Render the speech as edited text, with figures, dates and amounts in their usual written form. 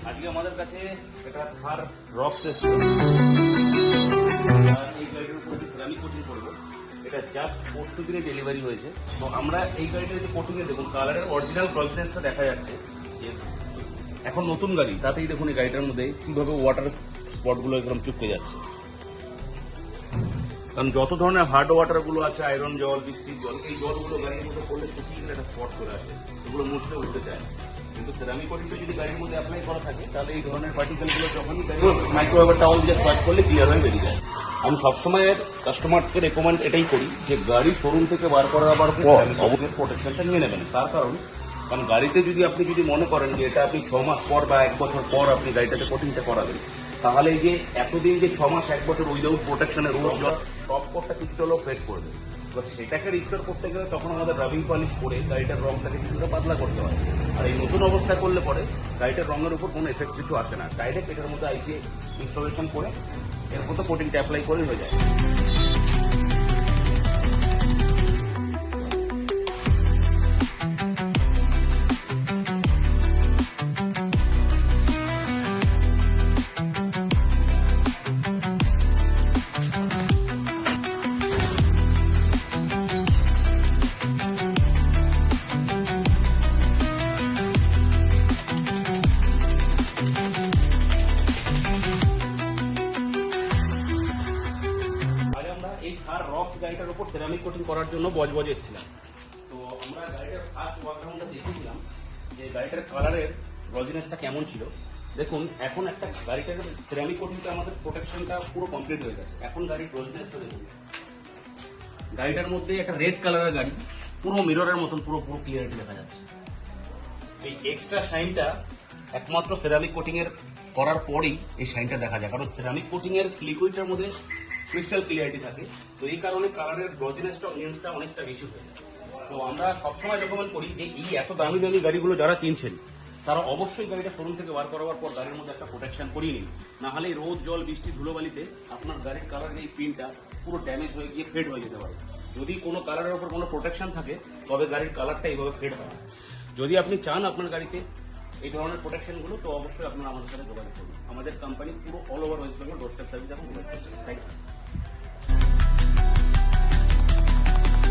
আজকে আমাদের কাছে এটা থার রক্স এসেছে, এই গাড়িটার উপর সিরামিক কোটিং করবো। এটা জাস্ট পরশু দিনে ডেলিভারি হয়েছে। তো আমরা এই গাড়িটার যে কোটিং এ দেখুন কালারের অরিজিনাল ব্রাইটনেসটা দেখা যাচ্ছে। এখন নতুন গাড়ি, তাতেই দেখুন এই গাড়িটার মধ্যে কিভাবে ওয়াটার স্পটগুলো একদম চুপকে যাচ্ছে। কারণ যত ধরনের হার্ড ওয়াটার গুলো আছে, আয়রন জল, বৃষ্টির জল, এই জলগুলো গাড়ির মধ্যে পড়লে শুকিয়ে গেলে একটা স্পট চলে আসে, এগুলো মুছলে উঠতে চায় না। কিন্তু সেরামিক কোটিংটা যদি গাড়ির মধ্যে অ্যাপ্লাই করা থাকে তাহলে এই ধরনের পার্টিকেল গুলো যখনই মাইক্রোওয়েভ টাওয়াল দিয়ে সোয়াচ করলে ক্লিয়ার হয়ে বেরিয়ে যায়। আমি সবসময় কাস্টমারকে রেকমেন্ড এটাই করি যে গাড়ি শোরুম থেকে বার করার পর অবশ্যই প্রোটেকশনটা নিয়ে নেবেন। তার কারণ গাড়িতে যদি আপনি মনে করেন যে এটা আপনি 6 মাস পর বা 1 বছর পর আপনি গাড়িটাতে কোটিংটা করাবেন, তাহলে এই যে এতদিন যে 6 মাস 1 বছর উইদাউট প্রোটেকশনের টপ কোটটা কিছুটা হলেও ফেড করবে। তো সেটাকে রিস্টোর করতে গেলে তখন আমাদের রাবিং পলিশ করে গাড়িটার রংটাকে কিছুটা পাতলা করতে হয়। আর এই নতুন অবস্থায় করলে পরে গাড়িটার রঙের উপর কোনো এফেক্ট কিছু আসে না, ডাইরেক্ট এটার মধ্যে আইসি ইনস্টলেশন করে এর মধ্যে কোটিংটা অ্যাপ্লাই করেই হয়ে যায়। এই থার রক্স গাড়িটার উপর সেরামিক কোটিং করার জন্য বজবজ এসেছিলাম। তো আমরা গাড়িটার ফার্স্ট ওয়ার্কআউটটা দেখেছিলাম যে গাড়িটার কালারের রজিনেসটা কেমন ছিল। দেখুন এখন একটা গাড়িটার সেরামিক কোটিংটা আমাদের প্রোটেকশনটা পুরো কমপ্লিট হয়ে গেছে। এখন গাড়ির রজিনেসটা দেখুন, গাড়িটার মধ্যে একটা রেড কালারের গাড়ি, পুরো মিররের মতন পুরো ক্লিয়ারিটি দেখা যাচ্ছে। এই এক্সট্রা শাইনটা একমাত্র সেরামিক কোটিং এর করার পরেই এই শাইনটা দেখা যায়, কারণ সেরামিক কোটিং এর লিকুইডটার মধ্যে ক্রিস্টাল ক্লিয়ারিটি থাকে। তো এই কারণে কালারের গ্লসিনেসটা লেন্সটা অনেকটা বেশি হয়ে যায়। তো আমরা সবসময় রেকমেন্ড করি যে এই এত দামি দামি গাড়িগুলো যারা কিনছেন তারা অবশ্যই গাড়িটা শোরুম থেকে বার করাবার পর গাড়ির মধ্যে একটা প্রোটেকশন করিয়ে নিন। না হলে রোদ জল বৃষ্টি ধুলোবালিতে আপনার গাড়ির কালারের এই প্রিন্টটা পুরো ড্যামেজ হয়ে গিয়ে ফেড হয়ে যেতে পারে। যদি কোনো কালারের উপর কোনো প্রোটেকশন থাকে তবে গাড়ির কালারটা এইভাবে ফেড হয়। যদি আপনি চান আপনার গাড়িতে এই ধরনের প্রোটেকশনগুলো, তো অবশ্যই আপনারা আমাদের সাথে যোগাযোগ করুন। আমাদের কোম্পানি পুরো all over west Bengal doorstep service এখন প্রোভাইড করছে। Thank you.